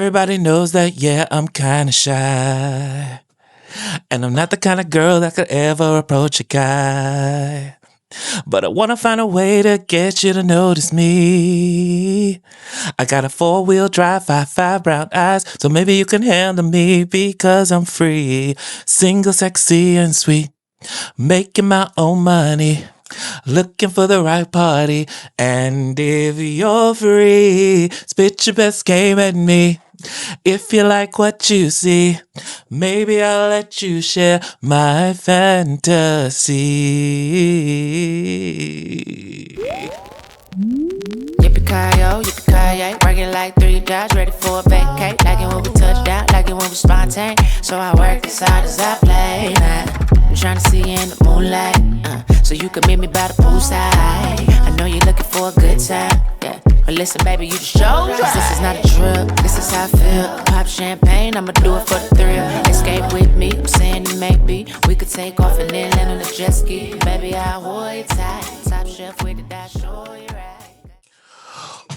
Everybody knows that, yeah, I'm kinda shy. And I'm not the kind of girl that could ever approach a guy. But I wanna find a way to get you to notice me. I got a 4-wheel drive, 5'5" brown eyes, so maybe you can handle me because I'm free. Single, sexy, and sweet. Making my own money. Looking for the right party. And if you're free, spit your best game at me. If you like what you see, maybe I'll let you share my fantasy. Yippee-ki-yo, yippee-ki-yay, working like 3 jobs, ready for a vacate. Like it when we touch down, like it when we spontaneous. So I work as hard as I play. I'm trying to see you in the moonlight, so you can meet me by the poolside. I know you're looking for a good time, yeah. But listen, baby, you just show. Cause this is not a drug, this is how I feel. Pop champagne, I'ma do it for the thrill. Escape with me, I'm saying it maybe. We could take off and then land on a jet ski. Baby, I'll hold you tight. Top shelf with the dash, show you right.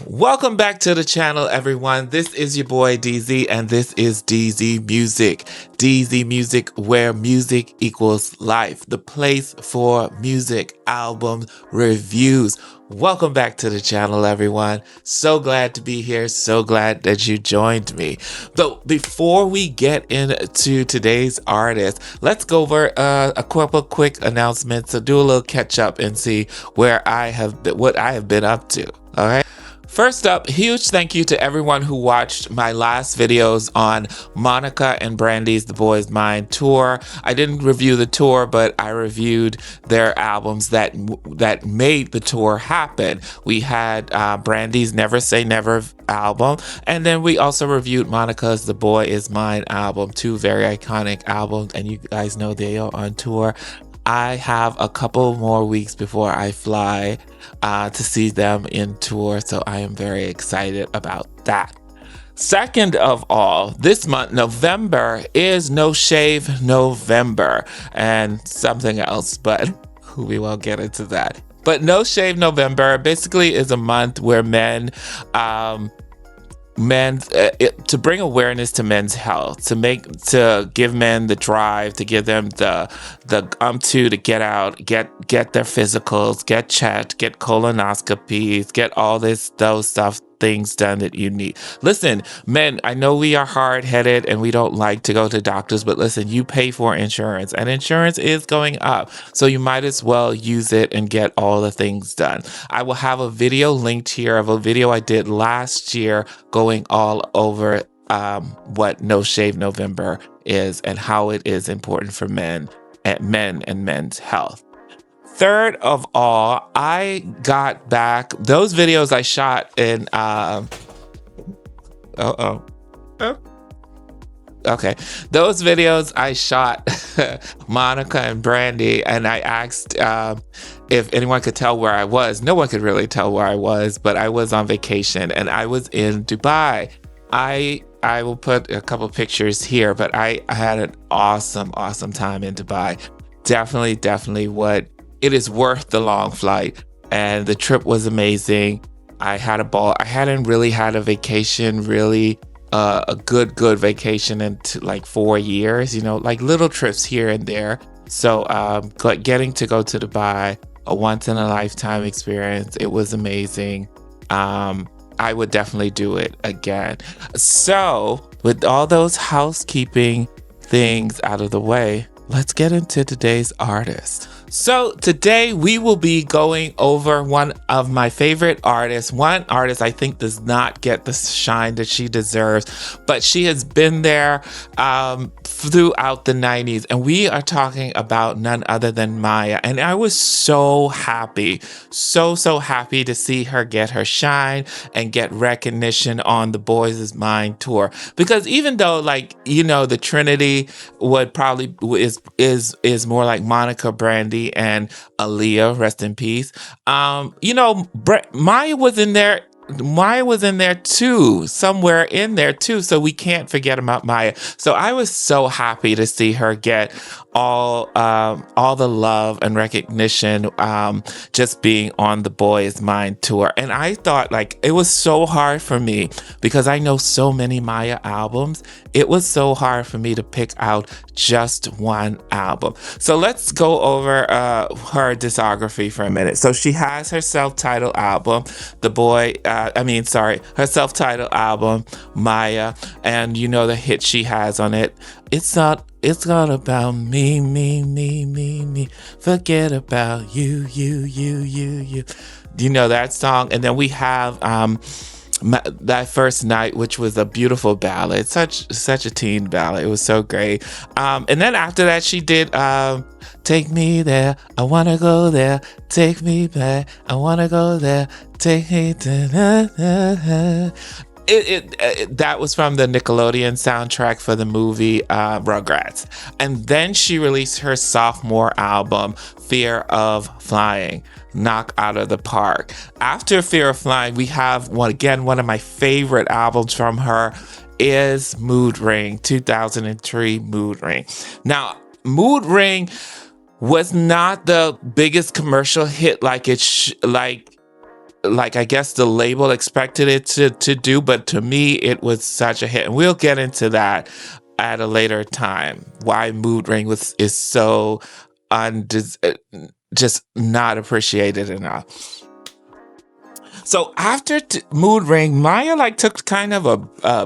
Welcome back to the channel, everyone. This is your boy DZ, and this is DZ Music. DZ Music, where music equals life. The place for music, albums, reviews. Welcome back to the channel, everyone. So glad to be here. So glad that you joined me. So before we get into today's artist, let's go over a couple quick announcements. So do a little catch up and see what I have been up to. All right. First up, huge thank you to everyone who watched my last videos on Monica and Brandy's The Boy Is Mine tour. I didn't review the tour, but I reviewed their albums that made the tour happen. We had Brandy's Never Say Never album, and then we also reviewed Monica's The Boy Is Mine album, two very iconic albums, and you guys know they are on tour. I have a couple more weeks before I fly to see them in tour, so I am very excited about that. Second of all, this month, November, is No Shave November and something else, but we won't get into that. But No Shave November basically is a month where to bring awareness to men's health, to give men the drive, to give them the to get out, get their physicals, get checked, get colonoscopies, get all those things done that you need. Listen, men, I know we are hard-headed and we don't like to go to doctors, but listen, you pay for insurance and insurance is going up. So you might as well use it and get all the things done. I will have a video linked here of a video I did last year going all over what No Shave November is and how it is important for men and men's health. Third of all, I got back those videos I shot in okay, those videos I shot Monica and Brandy, and I asked if anyone could tell where I was. No one could really tell where I was, but I was on vacation and I was in Dubai. I will put a couple pictures here, but I had an awesome time in Dubai. Definitely what it is worth the long flight, and the trip was amazing. I had a ball. I hadn't really had a vacation, really a good vacation in like 4 years, like little trips here and there. So getting to go to Dubai, a once in a lifetime experience. It was amazing. I would definitely do it again. So with all those housekeeping things out of the way, let's get into today's artist. So today we will be going over one of my favorite artists. One artist I think does not get the shine that she deserves, but she has been there throughout the 90s. And we are talking about none other than Maya. And I was so happy, so happy to see her get her shine and get recognition on the Boys Is Mine tour. Because even though, like, the Trinity would probably is more like Monica, Brandy, and Aaliyah, rest in peace. Maya was in there Maya was in there too, somewhere in there too. So we can't forget about Maya. So I was so happy to see her get all the love and recognition, just being on the Boys Mind tour. And I thought, like, it was so hard for me because I know so many Maya albums. It was so hard for me to pick out just one album. So let's go over her discography for a minute. So she has her self-titled album, her self-titled album, Maya, and you know the hit she has on it. It's not about me, me, me, me, me. Forget about you, you, you, you, you. You know that song? And then we have That First Night, which was a beautiful ballad, such a teen ballad. It was so great. And then after that, she did Take Me There, I Wanna Go There, Take Me Back, I Wanna Go There, Take Me to that was from the Nickelodeon soundtrack for the movie Rugrats. And then she released her sophomore album, Fear of Flying, Knock Out of the Park. After Fear of Flying, we have one of my favorite albums from her is Mood Ring, 2003 Mood Ring. Now, Mood Ring was not the biggest commercial hit like I guess the label expected it to do, but to me, it was such a hit. And we'll get into that at a later time, why Mood Ring is so just not appreciated enough. So after Mood Ring, Maya took kind of a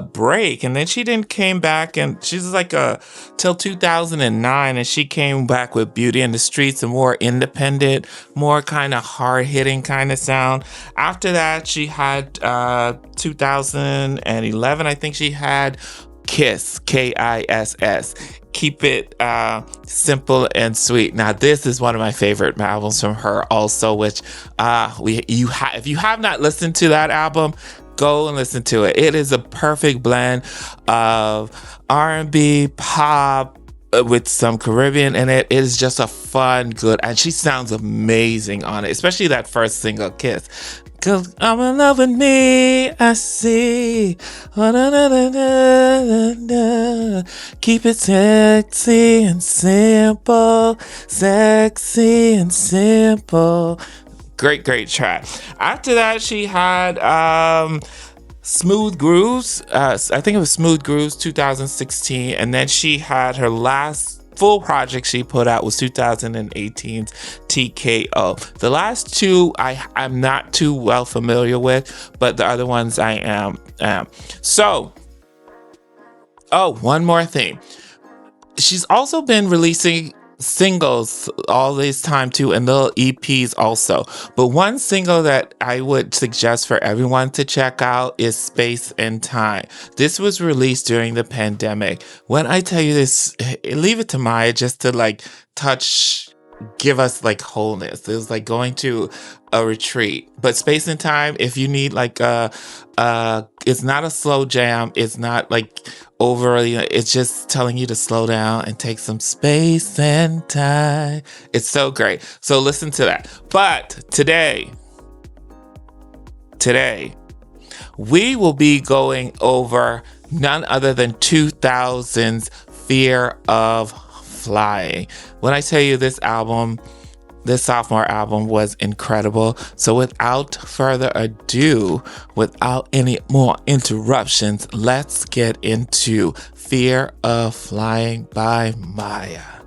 break, and then she didn't came back, and she's till 2009, and she came back with Beauty in the Streets, a more independent, more kind of hard hitting kind of sound. After that, she had 2011, I think she had Kiss, Kiss. Keep It Simple and Sweet. Now, this is one of my favorite albums from her also, which if you have not listened to that album, go and listen to it. It is a perfect blend of R&B, pop, with some Caribbean in it. It is just a fun, good, and she sounds amazing on it, especially that first single, Kiss. 'Cause I'm in love with me, I see. Keep it sexy and simple. Sexy and simple. Great track. After that, she had Smooth Grooves. I think it was Smooth Grooves 2016. And then she had her last full project she put out was 2018's TKO. The last two I'm not too well familiar with, but the other ones I am. So, one more thing. She's also been releasing singles all this time too, and little EPs also. But one single that I would suggest for everyone to check out is Space and Time. This was released during the pandemic. When I tell you this, leave it to Maya just to give us wholeness. It was like going to a retreat. But Space and Time, if you need it's not a slow jam. It's not overly, it's just telling you to slow down and take some space and time. It's so great. So listen to that. But today, we will be going over none other than 2000's Fear of Flying. When I tell you this sophomore album was incredible. So without further ado, without any more interruptions, let's get into Fear of Flying by Maya.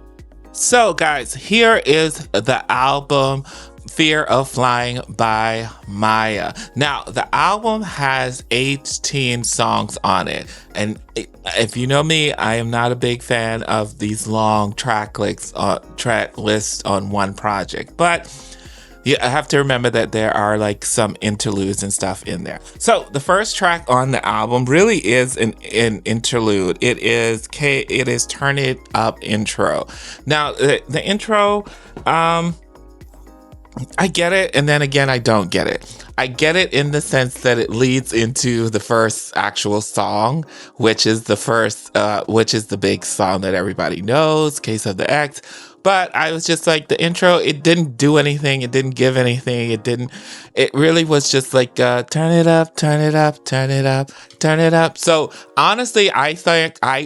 So guys, here is the album Fear of Flying by Maya. Now, the album has 18 songs on it. And if you know me, I am not a big fan of these long track lists on one project. But you have to remember that there are some interludes and stuff in there. So the first track on the album really is an interlude. It is Turn It Up intro. Now, the intro, I get it, and then again, I don't get it. I get it in the sense that it leads into the first actual song, which is the big song that everybody knows, Case of the X. But I was just like, the intro, it didn't do anything. It didn't give anything. It really was just like, turn it up, turn it up, turn it up, turn it up. So honestly, I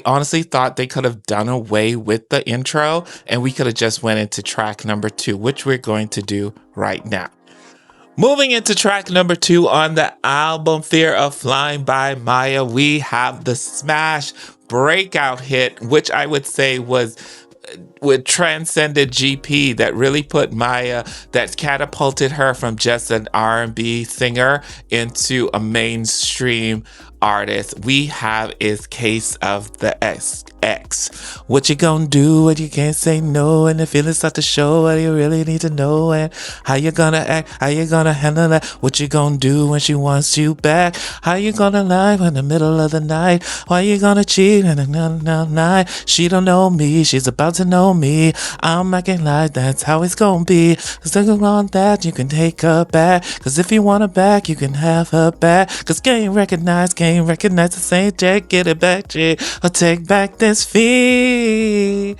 honestly thought they could have done away with the intro and we could have just went into track number 2, which we're going to do right now. Moving into track number 2 on the album Fear of Flying by Maya, we have the smash breakout hit, which I would say was with transcended GP, that really put Maya, that catapulted her from just an R&B singer into a mainstream artist. We have is Case of the X. What you gonna do when you can't say no and the feelings start to show? What you really need to know, and how you gonna act, how you gonna handle that? What you gonna do when she wants you back? How you gonna lie in the middle of the night? Why you gonna cheat in the night? She don't know me, she's about to know me. I'm acting like that's how it's gonna be. Cause on that you can take her back. Cause if you want her back, you can have her back. Cause can't recognize the same Jack. Get it back, Jay, or take back this fee.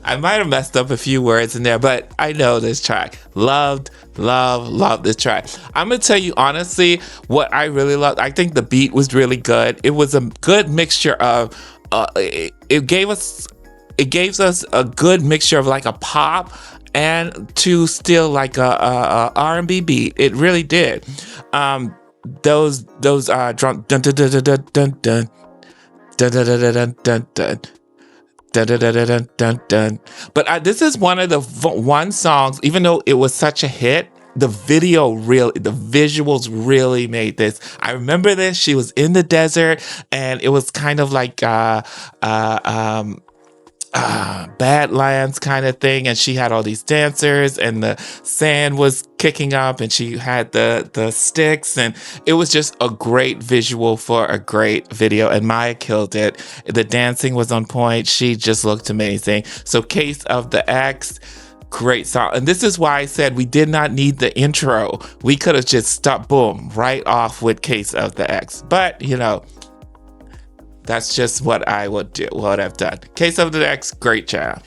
I might have messed up a few words in there, but I know this track. Loved this track. I'm gonna tell you honestly what I really loved. I think the beat was really good. It was a good mixture of it gave us a good mixture of like a pop and to still like a R&B beat. It really did. Those drum dun dun dun dun dun dun dun dun dun dun dun dun. Dun, dun, dun, dun, dun, dun. But this is one of the one songs, even though it was such a hit, the visuals really made this. I remember this. She was in the desert, and it was kind of like Badlands kind of thing, and she had all these dancers, and the sand was kicking up, and she had the sticks, and it was just a great visual for a great video, and Maya killed it. The dancing was on point. She just looked amazing. So Case of the X, great song. And this is why I said we did not need the intro. We could have just stopped, boom, right off with Case of the X. But, you know, that's just what I would have done. Case of the X, great job.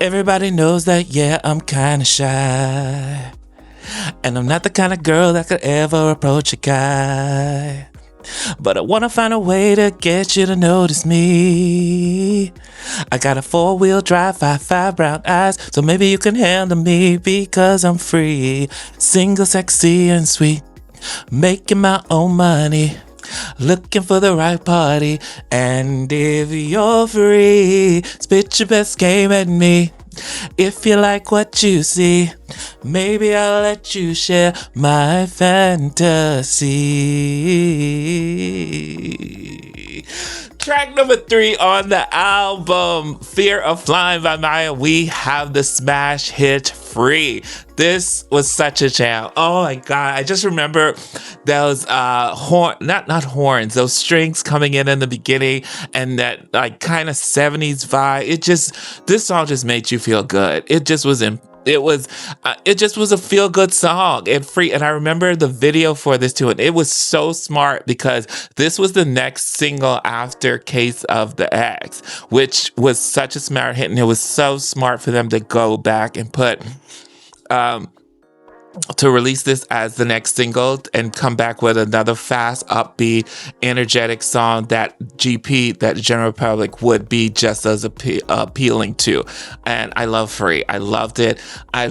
Everybody knows that, yeah, I'm kind of shy. And I'm not the kind of girl that could ever approach a guy. But I want to find a way to get you to notice me. I got a 4-wheel drive, 5 brown eyes, so maybe you can handle me because I'm free. Single, sexy, and sweet. Making my own money. Looking for the right party. And if you're free, spit your best game at me. If you like what you see, maybe I'll let you share my fantasy. Track number 3 on the album, Fear of Flying by Maya, we have the smash hit Free. This was such a jam. Oh my God. I just remember those not horns, those strings coming in the beginning, and that like kind of 70s vibe. This song just made you feel good. It just was a feel-good song and free. And I remember the video for this too, and it was so smart because this was the next single after Case of the X, which was such a smart hit, and it was so smart for them to go back and put to release this as the next single and come back with another fast, upbeat, energetic song that that general public would be just as appealing to. And I love Free. I loved it. I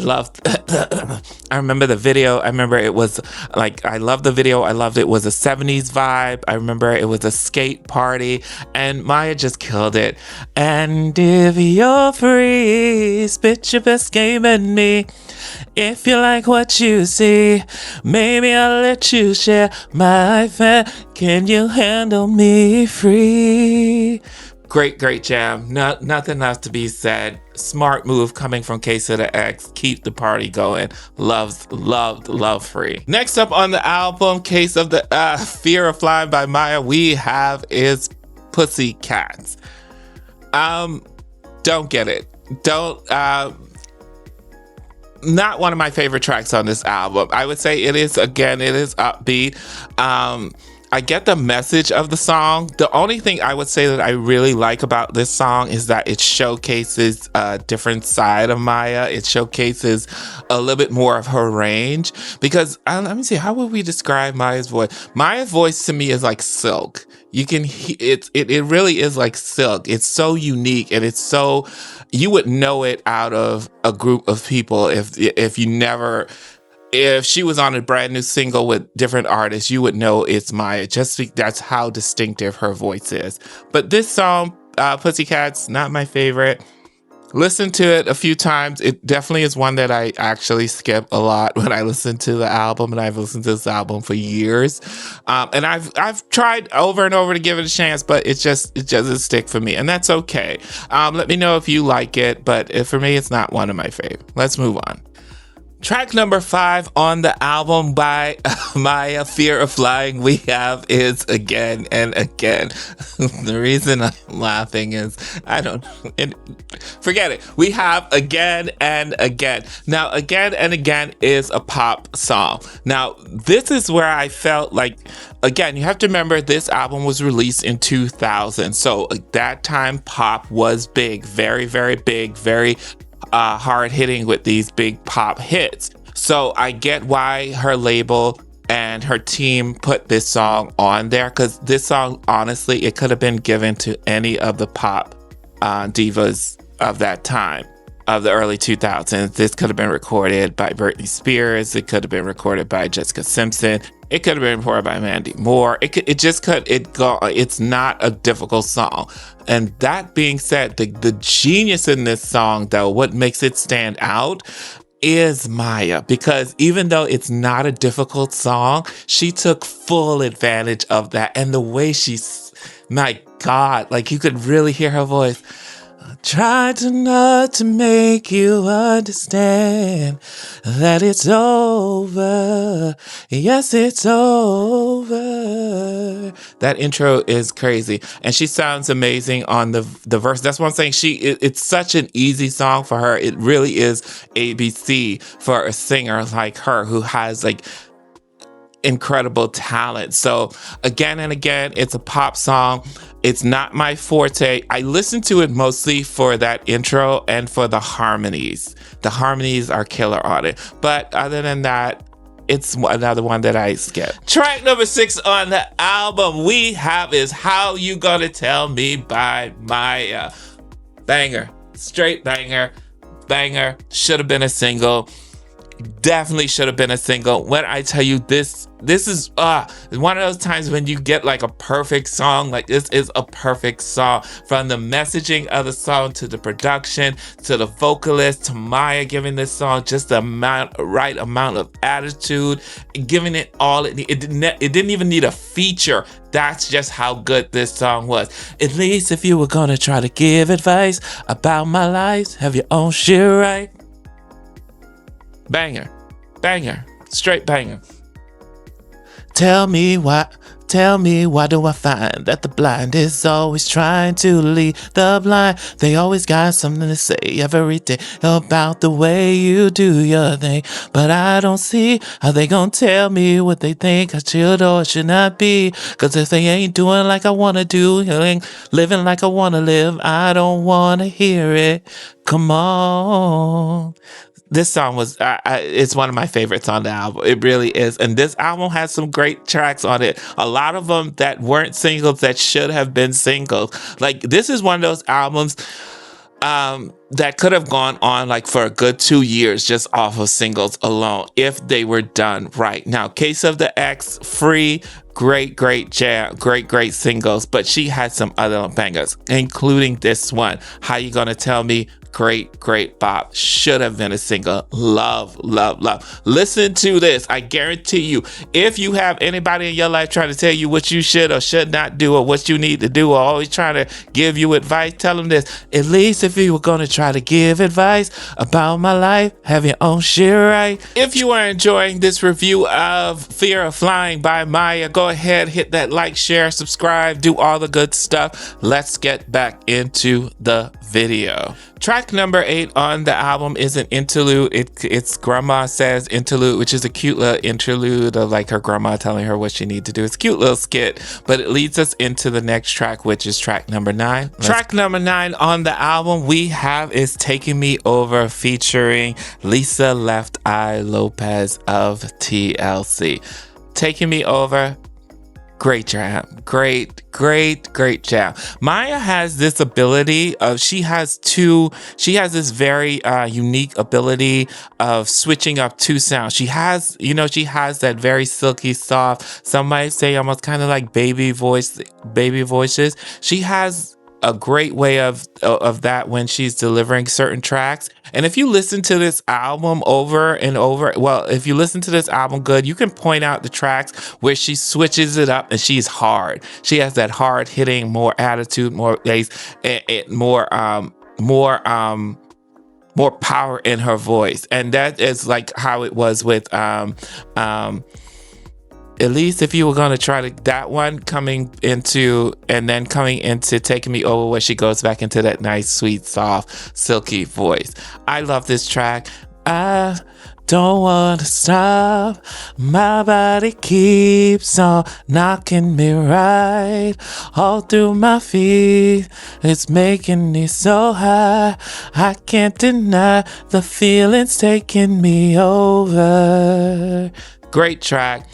remember the video. I remember it was like, I love the video. I loved it. It was a 70s vibe. I remember it was a skate party, and Maya just killed it. And if you're free, spit your best game at me. If you like what you see, maybe I'll let you share my Can you handle me free? Great jam. Nothing else to be said. Smart move coming from Case of the X. Keep the party going. Loved Free. Next up on the album, Case of the Fear of Flying by Maya, we have is Pussycats. Don't get it. Not one of my favorite tracks on this album. I would say it is upbeat. I get the message of the song. The only thing I would say that I really like about this song is that it showcases a different side of Maya. It showcases a little bit more of her range because let me see, how would we describe Maya's voice? Maya's voice to me is like silk. You can it really is like silk. It's so unique and it's so, you would know it out of a group of people if you never. If she was on a brand new single with different artists, you would know it's Maya. That's how distinctive her voice is. But this song, Pussycats, not my favorite. Listen to it a few times. It definitely is one that I actually skip a lot when I listen to the album, and I've listened to this album for years. And I've tried over and over to give it a chance, but it doesn't stick for me, and that's okay. Let me know if you like it, but for me, it's not one of my favorite. Let's move on. Track number 5 on the album by Maya, Fear of Flying, we have is Again and Again. The reason I'm laughing is, forget it. We have Again and Again. Now, Again and Again is a pop song. Now, this is where I felt like, again, you have to remember this album was released in 2000. So at that time, pop was big, very, very big, very hard hitting with these big pop hits. So I get why her label and her team put this song on there, because this song, honestly, it could have been given to any of the pop divas of that time, of the early 2000s. This could have been recorded by Britney Spears. It could have been recorded by Jessica Simpson. It could have been recorded by Mandy Moore. It's not a difficult song. And that being said, the genius in this song, though, what makes it stand out is Maya, because even though it's not a difficult song, she took full advantage of that. And the way my God, like you could really hear her voice. Try to not to make you understand that it's over. Yes, it's over. That intro is crazy. And she sounds amazing on the verse. That's one thing. It's such an easy song for her. It really is ABC for a singer like her who has like incredible talent. So Again and Again, it's a pop song. It's not my forte. I listen to it mostly for that intro and for the harmonies. The harmonies are killer on it. But other than that, it's another one that I skip. Track number 6 on the album we have is How You Gonna Tell Me by Maya. Banger. Straight banger. Banger. Should have been a single. Definitely should have been a single. When I tell you this is one of those times when you get like a perfect song. Like this is a perfect song, from the messaging of the song to the production to the vocalist to Maya giving this song just the right amount of attitude, giving it all. It didn't even need a feature. That's just how good this song was. At least if you were gonna try to give advice about my life, have your own shit right. Banger, banger, straight banger. Tell me why do I find that the blind is always trying to lead the blind? They always got something to say every day about the way you do your thing. But I don't see how they gon' tell me what they think I should or should not be. Cause if they ain't doing like I wanna do, ain't living like I wanna live, I don't wanna hear it. Come on. This song was, it's one of my favorites on the album. It really is. And this album has some great tracks on it. A lot of them that weren't singles that should have been singles. Like, this is one of those albums that could have gone on like for a good 2 years just off of singles alone if they were done right. Now, Case of the X, Free, great jam, great singles, but she had some other bangers, including this one, How You Gonna Tell Me? Great bop. Should have been a single. Love. Listen to this. I guarantee you, if you have anybody in your life trying to tell you what you should or should not do or what you need to do or always trying to give you advice, tell them this. At least if you were going to try to give advice about my life, have your own shit right. If you are enjoying this review of Fear of Flying by Maya, go ahead, hit that like, share, subscribe, do all the good stuff. Let's get back into the video. Track Track number 8 on the album is an interlude. It's Grandma Says interlude, which is a cute little interlude of like her grandma telling her what she needs to do. It's a cute little skit, but it leads us into the next track, which is track number 9. Track number 9 on the album we have is Taking Me Over, featuring Lisa Left Eye Lopez of TLC. Taking Me Over, great jam. Great jam. Maya has this ability of, she has this very unique ability of switching up two sounds. She has that very silky, soft, some might say almost kind of like baby voices. She has a great way of that when she's delivering certain tracks. And if you listen to this album over and over, well, if you listen to this album good, you can point out the tracks where she switches it up and she's hard. She has that hard hitting, more attitude, more bass, more power in her voice. And that is like how it was with at least if you were going to try that one coming into Taking Me Over, where she goes back into that nice, sweet, soft, silky voice. I love this track. I don't want to stop. My body keeps on knocking me right all through my feet. It's making me so high. I can't deny the feelings taking me over. Great track.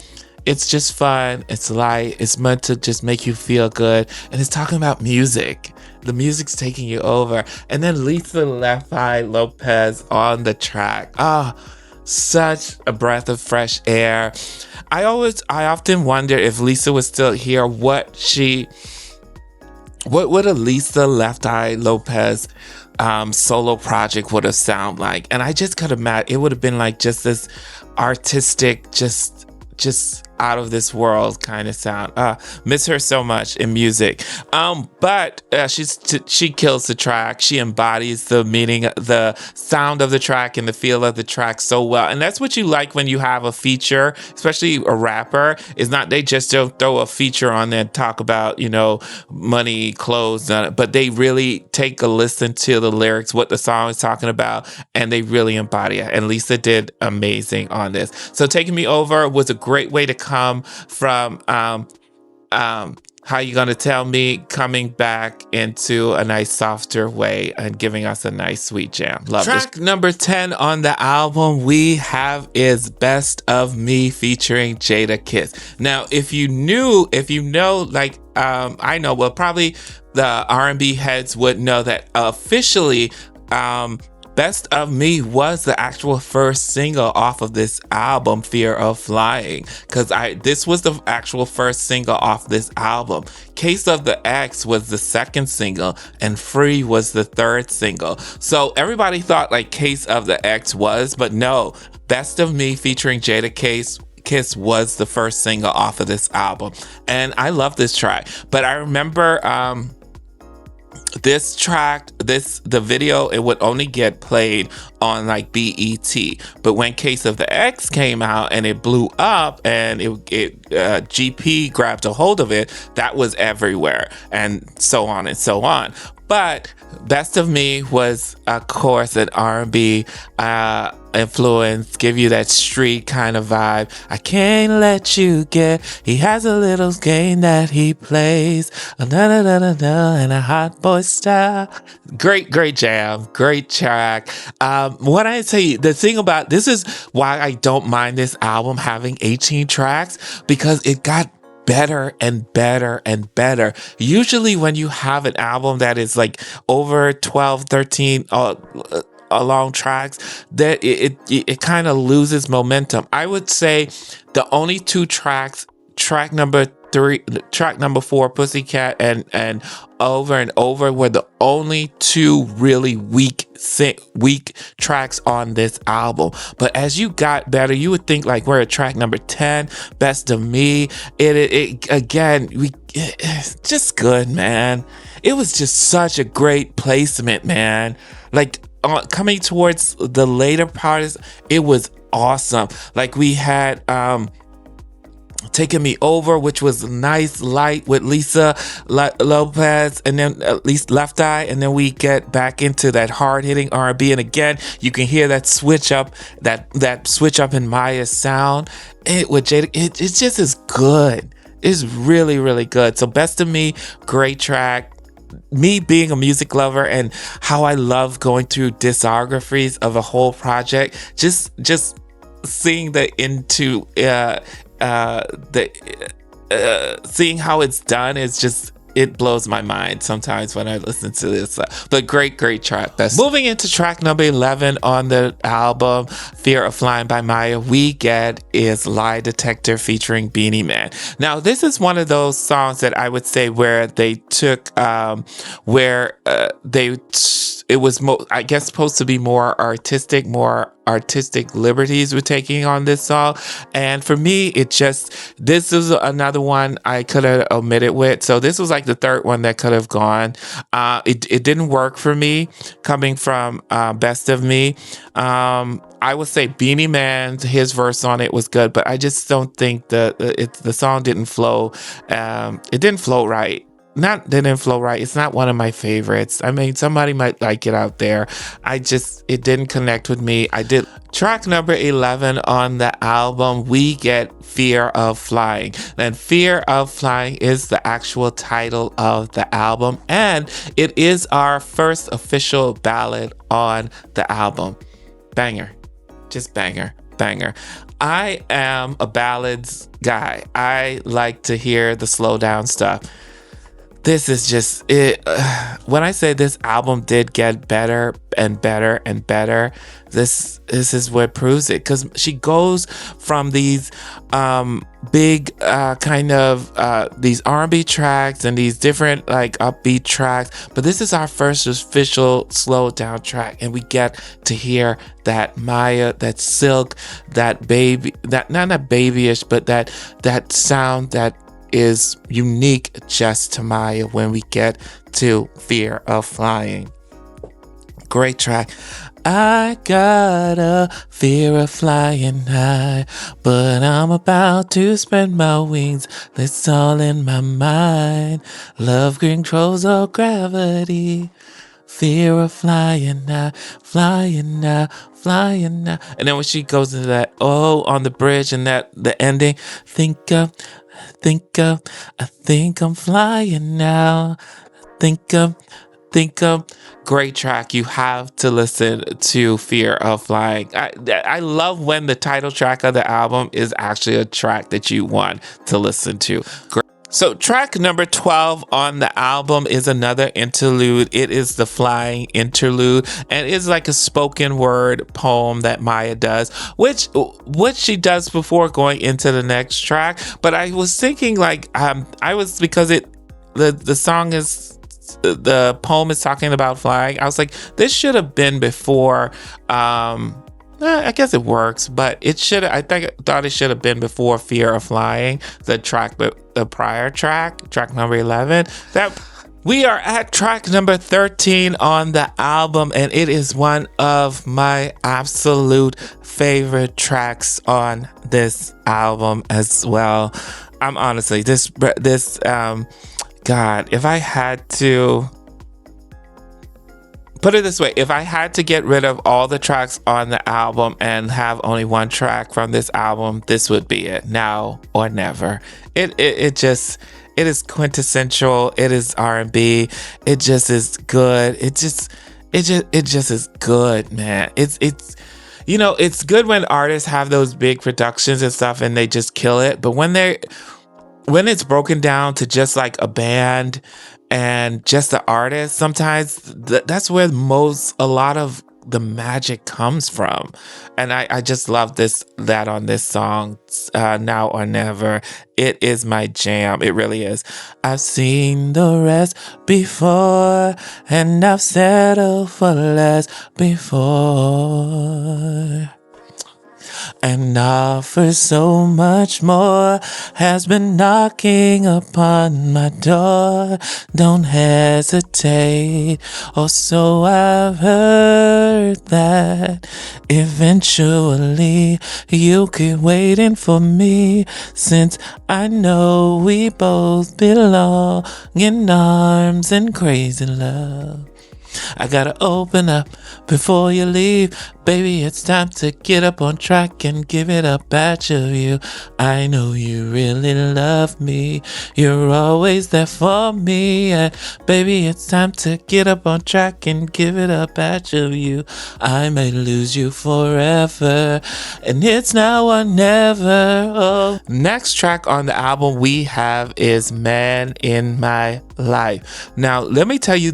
It's just fun. It's light. It's meant to just make you feel good. And it's talking about music. The music's taking you over. And then Lisa Left Eye Lopez on the track. Such a breath of fresh air. I often wonder if Lisa was still here, what would a Lisa Left Eye Lopez solo project would have sounded like. And I just could imagine it would have been like just this artistic, just out of this world kind of sound. Miss her so much in music. But she kills the track. She embodies the meaning, the sound of the track and the feel of the track so well. And that's what you like when you have a feature, especially a rapper. Is not they just don't throw a feature on there and talk about, money, clothes, but they really take a listen to the lyrics, what the song is talking about, and they really embody it. And Lisa did amazing on this. So Taking Me Over was a great way to come from How You Gonna Tell Me, coming back into a nice softer way and giving us a nice sweet jam. Love track this. Number 10 on the album we have is Best of Me, featuring Jadakiss. Now, if you know, like I know, well, probably the R&B heads would know that officially Best of Me was the actual first single off of this album, Fear of Flying, because this was the actual first single off this album. Case of the X was the second single, and Free was the third single. So everybody thought like Case of the X was, but no, Best of Me featuring Jadakiss was the first single off of this album. And I love this track, but I remember this track, the video, it would only get played on like BET. But when Case of the X came out and it blew up and GP grabbed a hold of it, that was everywhere, and so on and so on. But Best of Me was, of course, an R&B influence, give you that street kind of vibe. I can't let you get. He has a little game that he plays, and a hot boy style. Great jam, great track. What I tell you, the thing about this is why I don't mind this album having 18 tracks, because it got better and better and better. Usually when you have an album that is like over 12, 13 long tracks, that it kind of loses momentum. I would say the only two tracks, track number 4, Pussycat, and Over and Over, were the only two really weak tracks on this album. But as you got better, you would think like we're at track number 10, Best of Me. It's just good, man. It was just such a great placement, man. Like coming towards the later parts, it was awesome. Like we had Taking Me Over, which was nice, light with Lisa Lopez, and then at least Left Eye, and then we get back into that hard hitting R&B, and again you can hear that switch up, that switch up in Maya's sound. It with Jada, it just is good. It's really, really good. So Best of Me, great track. Me being a music lover and how I love going through discographies of a whole project, just seeing seeing how it's done is just, it blows my mind sometimes when I listen to this. But great track. Moving into track number 11 on the album, Fear of Flying by Maya, we get is Lie Detector featuring Beanie Man. Now, this is one of those songs that I would say where they took, it was, I guess, supposed to be more artistic liberties we're taking on this song. And for me, this is another one I could have omitted with. So this was like the third one that could have gone. It didn't work for me coming from Best of Me. I would say Beanie Man, his verse on it was good, but I just don't think the song didn't flow. It didn't flow right. Didn't flow right. It's not one of my favorites. I mean, somebody might like it out there. It didn't connect with me. Track number 11 on the album, we get Fear of Flying. And Fear of Flying is the actual title of the album, and it is our first official ballad on the album. Banger. Just banger. I am a ballads guy. I like to hear the slow down stuff. This is just it. When I say this album did get better and better and better, this is what proves it, because she goes from these big kind of these R&B tracks and these different like upbeat tracks, but this is our first official slow down track, and we get to hear that Maya, that silk, that baby, that not babyish, but that sound that is unique just to Maya when we get to Fear of Flying. Great track. I got a fear of flying high, but I'm about to spread my wings. It's all in my mind. Love controls all gravity. Fear of flying high, flying high, flying high. And then when she goes into that, on the bridge and the ending, I think I'm flying now. Think of great track. You have to listen to Fear of Flying. I love when the title track of the album is actually a track that you want to listen to. So track number 12 on the album is another interlude. It is the Flying interlude, and it's like a spoken word poem that Maya does, which she does before going into the next track. But I was thinking because the song is, the poem is talking about flying. I was like, this should have been before. I guess it works, but I thought it should have been before Fear of Flying, the prior track number 11. We are at track number 13 on the album, and it is one of my absolute favorite tracks on this album as well. I'm honestly, God, if I had to put it this way, if I had to get rid of all the tracks on the album and have only one track from this album, this would be it. Now or never. It is quintessential. It is R&B. It just is good. It just is good, man. It's good when artists have those big productions and stuff and they just kill it. But when it's broken down to just like a band and just the artist, sometimes that's where a lot of the magic comes from. And I just love that on this song, Now or Never. It is my jam. It really is. I've seen the rest before, and I've settled for less before. and offers so much more, has been knocking upon my door. Don't hesitate, or so I've heard, that eventually you keep waiting for me, since I know we both belong in arms and crazy love. I gotta open up before you leave. Baby, it's time to get up on track and give it a batch of you. I know you really love me. You're always there for me. And baby, it's time to get up on track and give it a batch of you. I may lose you forever, and it's now or never. Oh. Next track on the album we have is Man in My Life. Now, let me tell you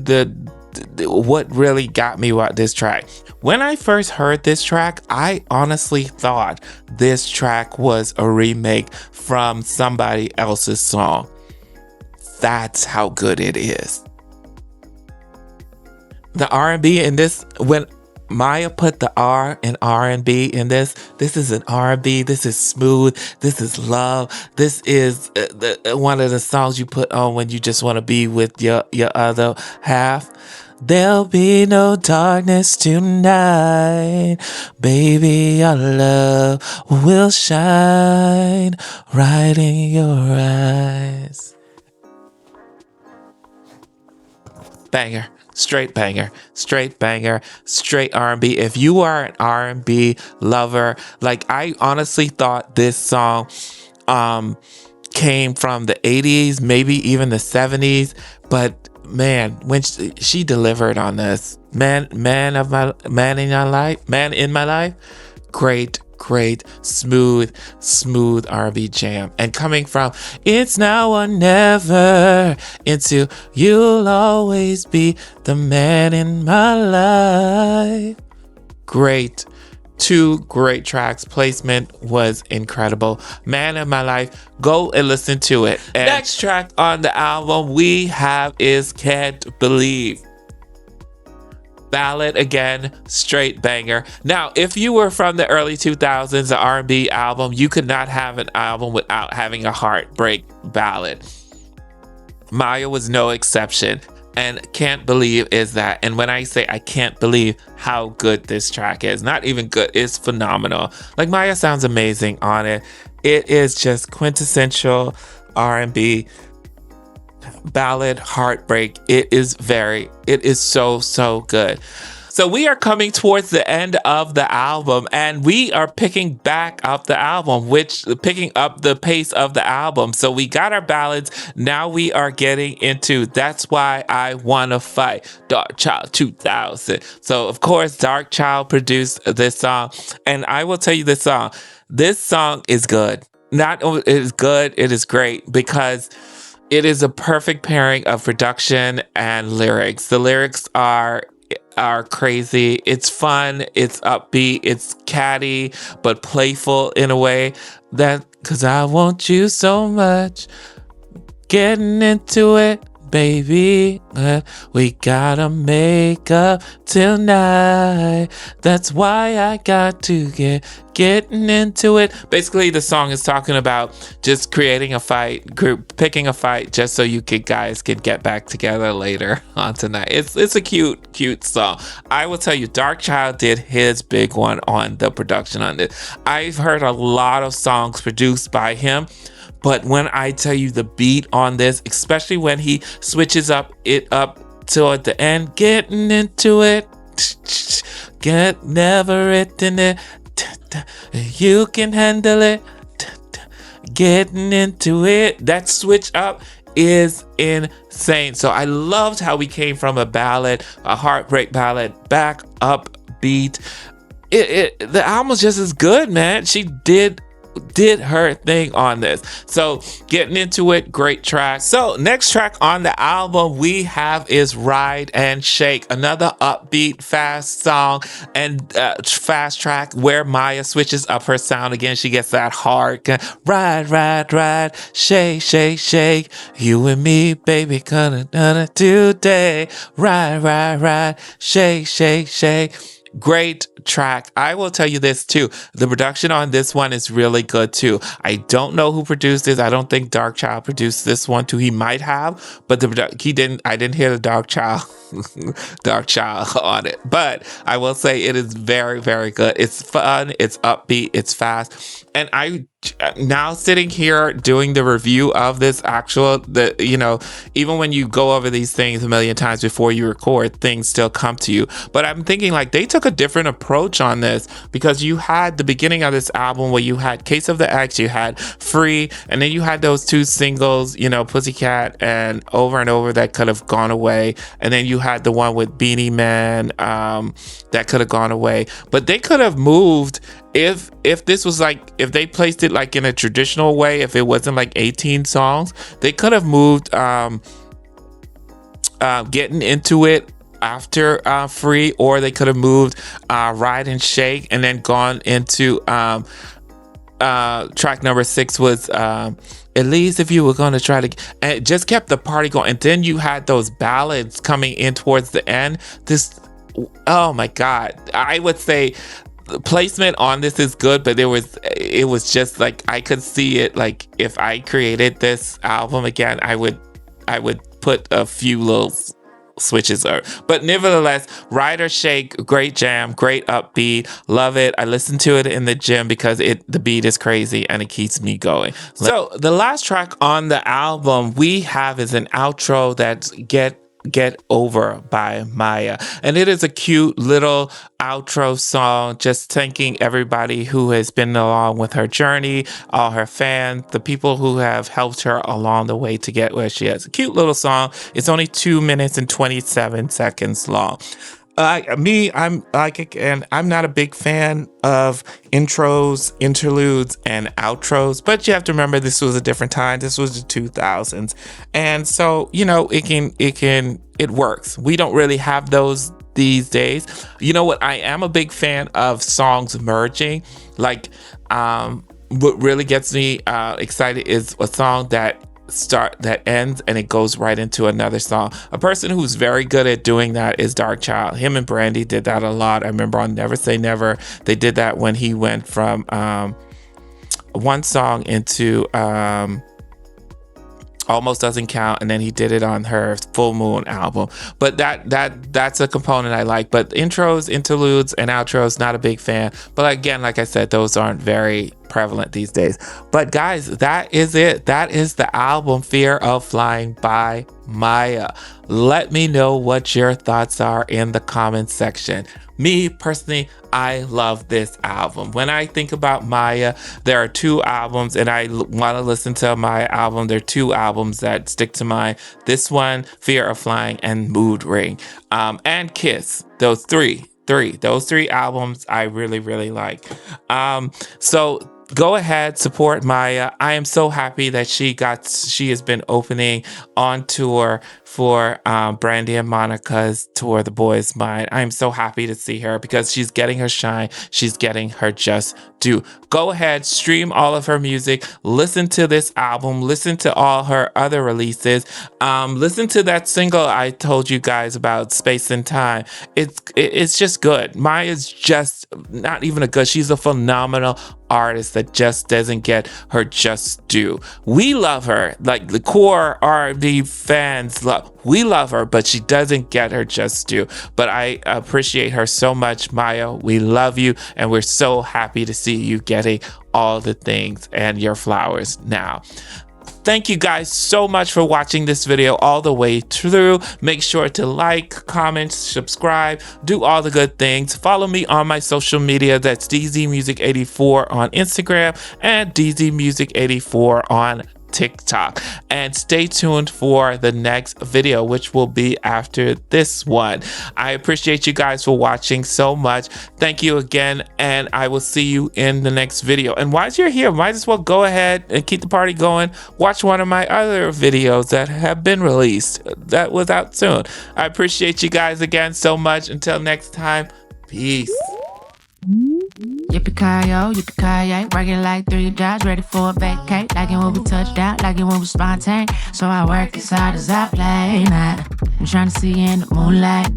what really got me about this track. When I first heard this track, I honestly thought this track was a remake from somebody else's song. That's how good it is. The R&B in this, when Maya put the R in R&B in this is an R&B, this is smooth, this is love, this is one of the songs you put on when you just want to be with your other half. There'll be no darkness tonight, baby, our love will shine right in your eyes. Banger. Straight banger, straight banger, straight R&B. If you are an R&B lover, like, I honestly thought this song came from the 80s, maybe even the 70s, but man, when she delivered on this, man in my life, great, smooth R&B jam. And coming from it's now or never into you'll always be the man in my life. Great. Two great tracks. Placement was incredible. Man in My Life. Go and listen to it. And next track on the album we have is Can't Believe. Ballad again, straight banger. Now, if you were from the early 2000s, the R&B album, you could not have an album without having a heartbreak ballad. Maya was no exception. And Can't Believe is that. And when I say I can't believe how good this track is, not even good, it's phenomenal. Like, Maya sounds amazing on it. It is just quintessential R&B ballad heartbreak. It is so good. So we are coming towards the end of the album, and we are picking back up the album, picking up the pace of the album. So we got our ballads. Now we are getting into That's Why I Wanna Fight, Dark Child 2000. So of course, Dark Child produced this song, and I will tell you this song. This song is good. Not only it is good, it is great because it is a perfect pairing of production and lyrics. The lyrics are crazy. It's fun, it's upbeat, it's catty, but playful in a way that, 'cause I want you so much, getting into it, baby, we gotta make up tonight. That's why I got to getting into it. Basically, the song is talking about just creating a fight, picking a fight just so you guys can get back together later on tonight. It's a cute song. I will tell you, Dark Child did his big one on the production on this. I've heard a lot of songs produced by him, but when I tell you the beat on this, especially when he switches up toward the end, getting into it, never written it, you can handle it, getting into it. That switch up is insane. So I loved how we came from a ballad, a heartbreak ballad, back up beat. The album's just as good, man. She did her thing on this. So getting into it, great track. So next track on the album we have is Ride and Shake, another upbeat fast song and fast track where Maya switches up her sound again. She gets that hard ride, shake, you and me, baby, gonna today, ride, shake, great track. I will tell you this too. The production on this one is really good too. I don't know who produced this. I don't think Darkchild produced this one too. He might have, but he didn't. I didn't hear the Darkchild on it. But I will say it is very, very good. It's fun. It's upbeat. It's fast. And I now sitting here doing the review of this even when you go over these things a million times before you record, things still come to you. But I'm thinking like they took a different approach on this, because you had the beginning of this album where you had Case of the X, you had Free, and then you had those two singles, Pussycat and Over, that could have gone away. And then you had the one with Beanie Man that could have gone away. But they could have moved if this was like, if they placed it like in a traditional way, if it wasn't like 18 songs, they could have moved Getting Into It after Free, or they could have moved Ride and Shake and then gone into track number 6 was At Least If You Were Gonna Try to, and it just kept the party going. And then you had those ballads coming in towards the end. Oh my God, I would say the placement on this is good, but it was just like, I could see it, like if I created this album again, I would put a few little switches are. But nevertheless, Ride or Shake, great jam, great upbeat, love it. I listen to it in the gym because the beat is crazy and it keeps me going. So the last track on the album we have is an outro that's Get Over by Maya. And it is a cute little outro song, just thanking everybody who has been along with her journey, all her fans, the people who have helped her along the way to get where she is. A cute little song. It's only 2 minutes and 27 seconds long. I'm like, and I'm not a big fan of intros, interludes, and outros, but you have to remember this was a different time. This was the 2000s, and so it works. We don't really have those these days. You know what? I am a big fan of songs merging. Like, what really gets me excited is a song that ends and it goes right into another song. A person who's very good at doing that is Darkchild. Him and Brandy did that a lot. I remember on Never Say Never, they did that when he went from one song into Almost Doesn't Count, and then he did it on her Full Moon album. But that's a component I like. But intros, interludes, and outros, not a big fan. But again, like I said, those aren't very prevalent these days. But guys, that is it. That is the album Fear of Flying by Maya. Let me know what your thoughts are in the comments section. Me personally, I love this album. When I think about Maya, there are 2 albums, and I want to listen to Maya album. There are 2 albums that stick to mind. This one, Fear of Flying, and Mood Ring, and Kiss. Those three albums I really, really like. So go ahead, support Maya. I am so happy that she has been opening on tour for Brandy and Monica's tour, The Boy's Mind. I am so happy to see her because she's getting her shine. She's getting her just due. Go ahead, stream all of her music. Listen to this album. Listen to all her other releases. Listen to that single I told you guys about, Space and Time. It's just good. Maya's just not even a good. She's a phenomenal artist that just doesn't get her just due. We love her, like the core R&B fans we love her, but she doesn't get her just due. But I appreciate her so much, Maya. We love you, and we're so happy to see you getting all the things and your flowers now. Thank you guys so much for watching this video all the way through. Make sure to like, comment, subscribe, do all the good things. Follow me on my social media. That's DZMusic84 on Instagram and DZMusic84 on TikTok. And stay tuned for the next video, which will be after this one. I appreciate you guys for watching so much. Thank you again, and I will see you in the next video. And while you're here, might as well go ahead and keep the party going. Watch one of my other videos that have been released that was out soon. I appreciate you guys again so much. Until next time, peace. Yippee-ki-yo, yippee-ki-yay, working like 3 jobs, ready for a vacate. Like it when we touched out, like it when we spontaneous. So I work as hard as I play. Nah, I'm trying to see you in the moonlight.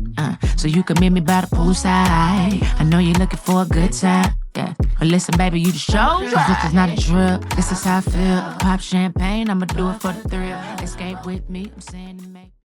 So you can meet me by the poolside. I know you're looking for a good time. Yeah. But listen, baby, you the show. This is not a drill. This is how I feel. Pop champagne, I'ma do it for the thrill. Escape with me, I'm saying to make